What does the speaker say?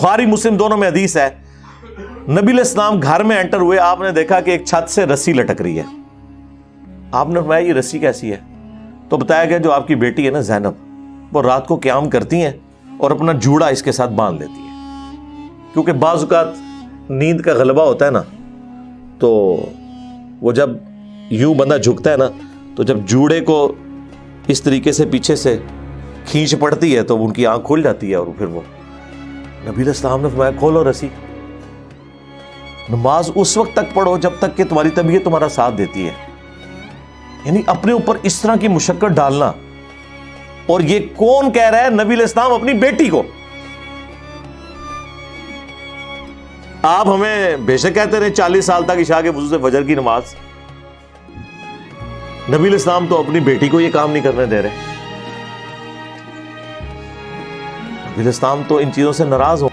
बुखारी मुस्लिम दोनों में हदीस है, नबी अलैहिस्सलाम घर में एंटर हुए, आपने देखा कि एक छत से रस्सी लटक रही है। आपने फरमाया ये रस्सी कैसी है? तो बताया गया जो आपकी बेटी है ना ज़ैनब, वो रात को क़याम करती हैं और अपना जूड़ा इसके साथ बांध लेती है, क्योंकि बाज़ औक़ात नींद का गलबा होता है ना, तो वो जब यूं बंदा झुकता है ना, तो जब जूड़े को इस तरीके से पीछे से खींच पड़ती है तो उनकी आंख खुल जाती है और फिर वो नबी अलैहिस्सलाम ने फरमाया खोलो रस्सी, नमाज उस वक्त तक पढ़ो जब तक कि तुम्हारी तबीयत तुम्हारा साथ देती है। यानी अपने ऊपर इस तरह की मुशक्कत डालना, और ये कौन कह रहा है? नबी अलैहिस्सलाम अपनी बेटी को। आप हमें बेशक कहते रहे 40 साल तक इशा के वज़ू से फजर की नमाज, नबी अलैहिस्सलाम तो अपनी बेटी को ये काम नहीं करने दे रहे। नबी अलैहिस्सलाम तो इन चीजों से नाराज हो।